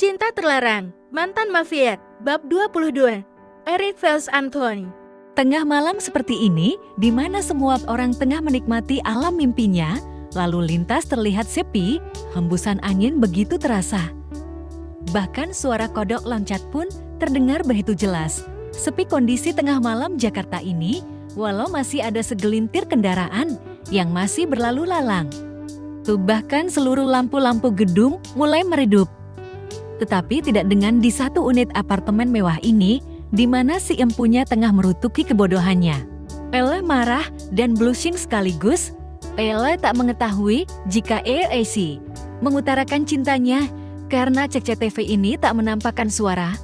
Cinta Terlarang, Mantan Mafiat, Bab 22, Eric Fels Anthony. Tengah malam seperti ini, di mana semua orang tengah menikmati alam mimpinya, lalu lintas terlihat sepi, hembusan angin begitu terasa. Bahkan suara kodok loncat pun terdengar begitu jelas. Sepi kondisi tengah malam Jakarta ini, walau masih ada segelintir kendaraan yang masih berlalu lalang. Bahkan seluruh lampu-lampu gedung mulai meredup. Tetapi tidak dengan di satu unit apartemen mewah ini, di mana si empunya tengah merutuki kebodohannya. Ella marah dan blushing sekaligus. Ella tak mengetahui jika AAC mengutarakan cintanya karena CCTV ini tak menampakkan suara.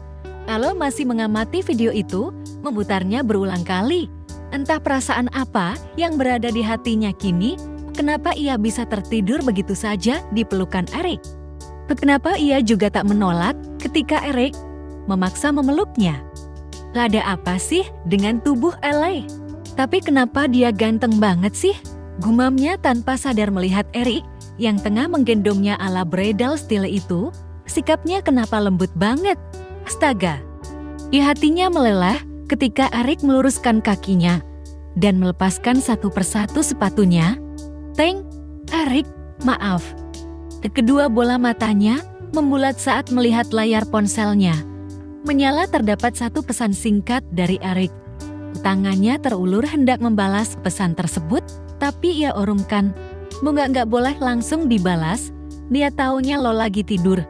Ella masih mengamati video itu, memutarnya berulang kali. Entah perasaan apa yang berada di hatinya kini, kenapa ia bisa tertidur begitu saja di pelukan Eric. Kenapa ia juga tak menolak ketika Eric memaksa memeluknya. Ada apa sih dengan tubuh Ella? Tapi kenapa dia ganteng banget sih? Gumamnya tanpa sadar melihat Eric yang tengah menggendongnya ala bridal style itu. Sikapnya kenapa lembut banget? Astaga. Di hatinya meleleh ketika Eric meluruskan kakinya dan melepaskan satu persatu sepatunya. Teng, Eric, maaf. Kedua bola matanya membulat saat melihat layar ponselnya. Menyala terdapat satu pesan singkat dari Eric. Tangannya terulur hendak membalas pesan tersebut, tapi ia urungkan. Nggak boleh langsung dibalas, dia taunya lo lagi tidur.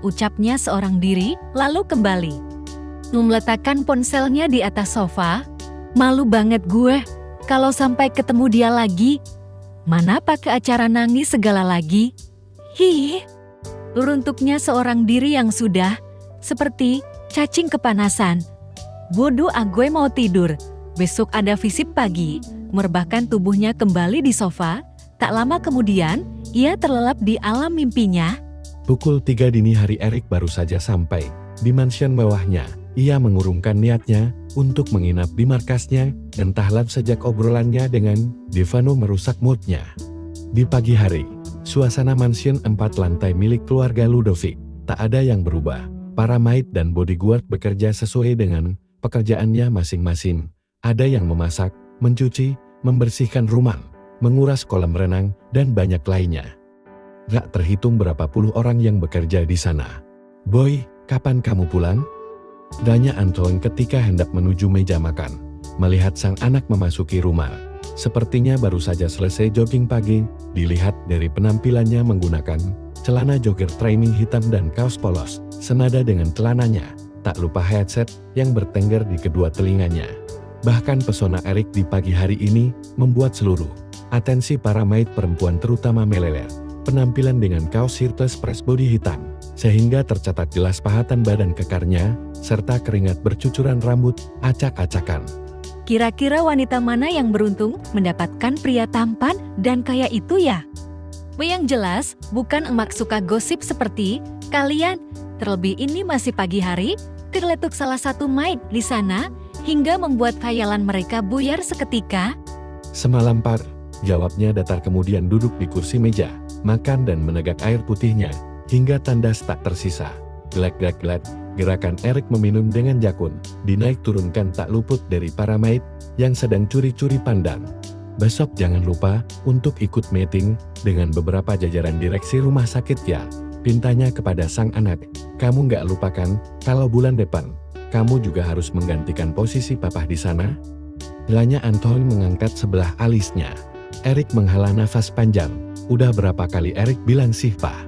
Ucapnya seorang diri, lalu kembali. Meletakkan ponselnya di atas sofa. Malu banget gue, kalau sampai ketemu dia lagi. Mana pakai acara nangis segala lagi. Hihi, runtuknya seorang diri yang sudah seperti cacing kepanasan. Bodoh gue mau tidur, besok ada visip pagi. Merebahkan tubuhnya kembali di sofa, tak lama kemudian ia terlelap di alam mimpinya. Pukul 3 dini hari Eric baru saja sampai di mansion bawahnya. Ia mengurungkan niatnya untuk menginap di markasnya dan tahlan sejak obrolannya dengan Devano merusak moodnya. Di pagi hari, suasana mansion 4 lantai milik keluarga Ludovic tak ada yang berubah. Para maid dan bodyguard bekerja sesuai dengan pekerjaannya masing-masing. Ada yang memasak, mencuci, membersihkan rumah, menguras kolam renang, dan banyak lainnya. Gak terhitung berapa puluh orang yang bekerja di sana. "Boy, kapan kamu pulang?" tanya Anton ketika hendak menuju meja makan. Melihat sang anak memasuki rumah. Sepertinya baru saja selesai jogging pagi, dilihat dari penampilannya menggunakan celana jogger training hitam dan kaos polos, senada dengan celananya, tak lupa headset yang bertengger di kedua telinganya. Bahkan pesona Eric di pagi hari ini membuat seluruh atensi para maid perempuan terutama meleler. Penampilan dengan kaos shirtless press body hitam, sehingga tercatat jelas pahatan badan kekarnya, serta keringat bercucuran rambut acak-acakan. Kira-kira wanita mana yang beruntung mendapatkan pria tampan dan kaya itu ya? Yang jelas, bukan emak suka gosip seperti kalian. Terlebih ini masih pagi hari, terletuk salah satu maid di sana, hingga membuat khayalan mereka buyar seketika. "Semalam Par," jawabnya datar kemudian duduk di kursi meja, makan dan menegak air putihnya, hingga tandas tak tersisa. Gelak-gelak, gerakan Eric meminum dengan jakun, dinaik turunkan tak luput dari para maid yang sedang curi-curi pandang. "Besok jangan lupa untuk ikut meeting dengan beberapa jajaran direksi rumah sakit ya," pintanya kepada sang anak. "Kamu nggak lupakan kalau bulan depan, kamu juga harus menggantikan posisi papa di sana?" Tanya Anton mengangkat sebelah alisnya. Eric menghela nafas panjang. "Udah berapa kali Eric bilang sih, Pak?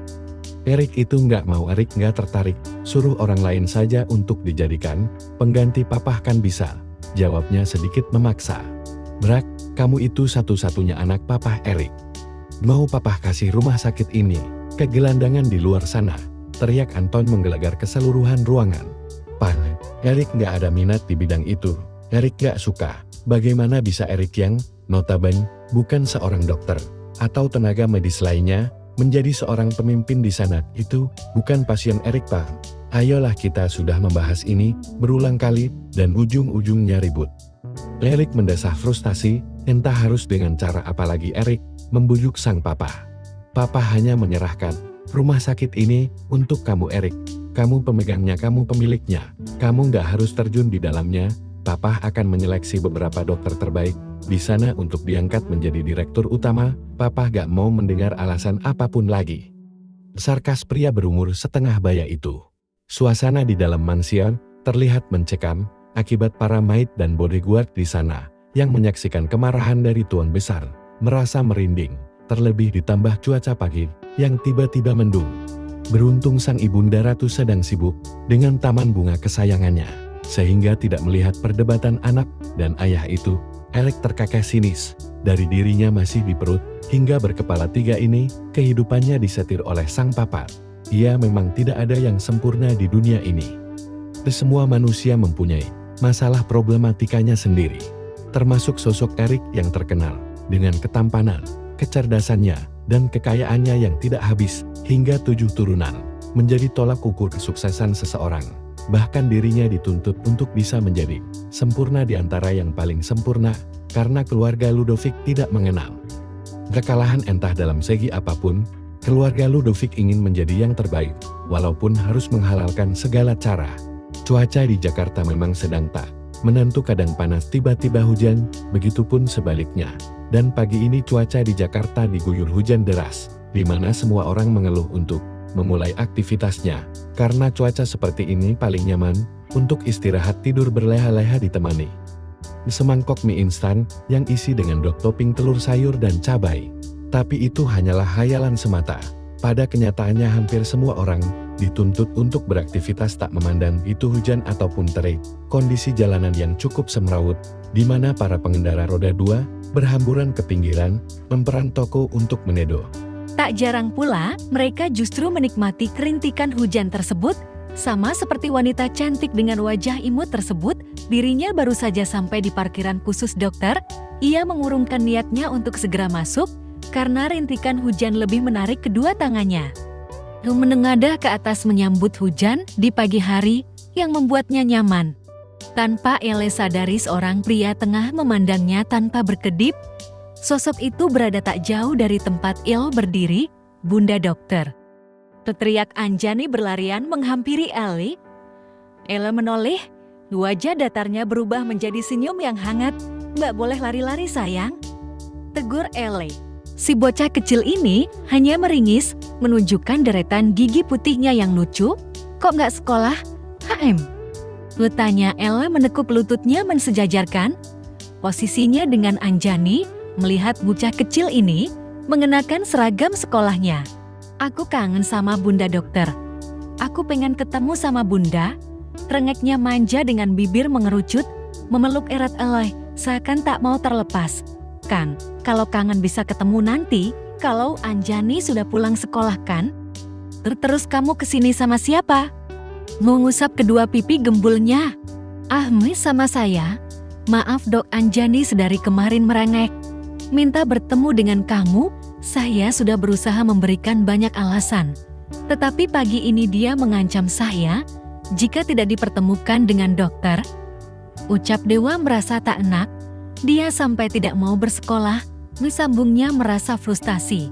Eric itu nggak mau." Eric nggak tertarik. "Suruh orang lain saja untuk dijadikan pengganti papa kan bisa," jawabnya sedikit memaksa. "Brak, kamu itu satu-satunya anak papa Eric. Mau papa kasih rumah sakit ini ke gelandangan di luar sana," teriak Anton menggelegar keseluruhan ruangan. "Pak, Eric nggak ada minat di bidang itu. Eric nggak suka." Bagaimana bisa Eric yang notabene bukan seorang dokter atau tenaga medis lainnya menjadi seorang pemimpin di sana? Itu bukan pasien Eric, Pak. Ayolah, kita sudah membahas ini berulang kali dan ujung-ujungnya ribut. Eric mendesah frustasi, entah harus dengan cara apa lagi Eric membujuk sang papa. "Papa hanya menyerahkan rumah sakit ini untuk kamu, Eric. Kamu pemegangnya, kamu pemiliknya. Kamu nggak harus terjun di dalamnya. Papa akan menyeleksi beberapa dokter terbaik di sana untuk diangkat menjadi direktur utama. Papa gak mau mendengar alasan apapun lagi. Sarkas pria berumur setengah baya itu. Suasana di dalam mansion terlihat mencekam akibat para maid dan bodyguard di sana yang menyaksikan kemarahan dari tuan besar. Merasa merinding, terlebih ditambah cuaca pagi yang tiba-tiba mendung. Beruntung sang ibunda ratu sedang sibuk dengan taman bunga kesayangannya, sehingga tidak melihat perdebatan anak dan ayah itu. Alec terkekeh sinis, dari dirinya masih di perut, hingga berkepala 3 ini, kehidupannya disetir oleh sang papa. Ia memang tidak ada yang sempurna di dunia ini. Semua manusia mempunyai masalah problematikanya sendiri, termasuk sosok Eric yang terkenal dengan ketampanan, kecerdasannya, dan kekayaannya yang tidak habis, hingga 7 turunan, menjadi tolak ukur kesuksesan seseorang. Bahkan dirinya dituntut untuk bisa menjadi sempurna di antara yang paling sempurna, karena keluarga Ludovic tidak mengenal kekalahan entah dalam segi apapun. Keluarga Ludovic ingin menjadi yang terbaik, walaupun harus menghalalkan segala cara. Cuaca di Jakarta memang sedang tak menentu, kadang panas tiba-tiba hujan, begitupun sebaliknya. Dan pagi ini cuaca di Jakarta diguyur hujan deras, di mana semua orang mengeluh untuk memulai aktivitasnya. Karena cuaca seperti ini paling nyaman untuk istirahat tidur berleha-leha ditemani semangkok mie instan yang isi dengan topping telur sayur dan cabai. Tapi itu hanyalah khayalan semata. Pada kenyataannya hampir semua orang dituntut untuk beraktivitas tak memandang itu hujan ataupun terik. Kondisi jalanan yang cukup semrawut, di mana para pengendara roda 2 berhamburan ke pinggiran, memperan toko untuk menedo. Tak jarang pula, mereka justru menikmati kerintikan hujan tersebut, sama seperti wanita cantik dengan wajah imut tersebut. Dirinya baru saja sampai di parkiran khusus dokter. Ia mengurungkan niatnya untuk segera masuk, karena rintikan hujan lebih menarik kedua tangannya. Menengadah ke atas menyambut hujan di pagi hari yang membuatnya nyaman. Tanpa Ele sadari, seorang pria tengah memandangnya tanpa berkedip. Sosok itu berada tak jauh dari tempat Il berdiri, Bunda Dokter. Teriak Anjani berlarian menghampiri Ele. Ele menoleh, wajah datarnya berubah menjadi senyum yang hangat. "Mbak boleh lari-lari sayang?" tegur Ele. Si bocah kecil ini hanya meringis, menunjukkan deretan gigi putihnya yang lucu. "Kok nggak sekolah, HM?" Tanya Ele menekuk lututnya mensejajarkan. Posisinya dengan Anjani, melihat bocah kecil ini mengenakan seragam sekolahnya. "Aku kangen sama Bunda Dokter. Aku pengen ketemu sama Bunda." Rengeknya manja dengan bibir mengerucut, memeluk erat Ele, seakan tak mau terlepas. "Kan, kalau kangen bisa ketemu nanti, kalau Anjani sudah pulang sekolah kan? Terus kamu kesini sama siapa?" Mengusap kedua pipi gembulnya. "Miss sama saya. Maaf dok, Anjani sedari kemarin merengek. Minta bertemu dengan kamu, saya sudah berusaha memberikan banyak alasan. Tetapi pagi ini dia mengancam saya, jika tidak dipertemukan dengan dokter." Ucap Dewa merasa tak enak. Dia sampai tidak mau bersekolah, sambungnya merasa frustasi.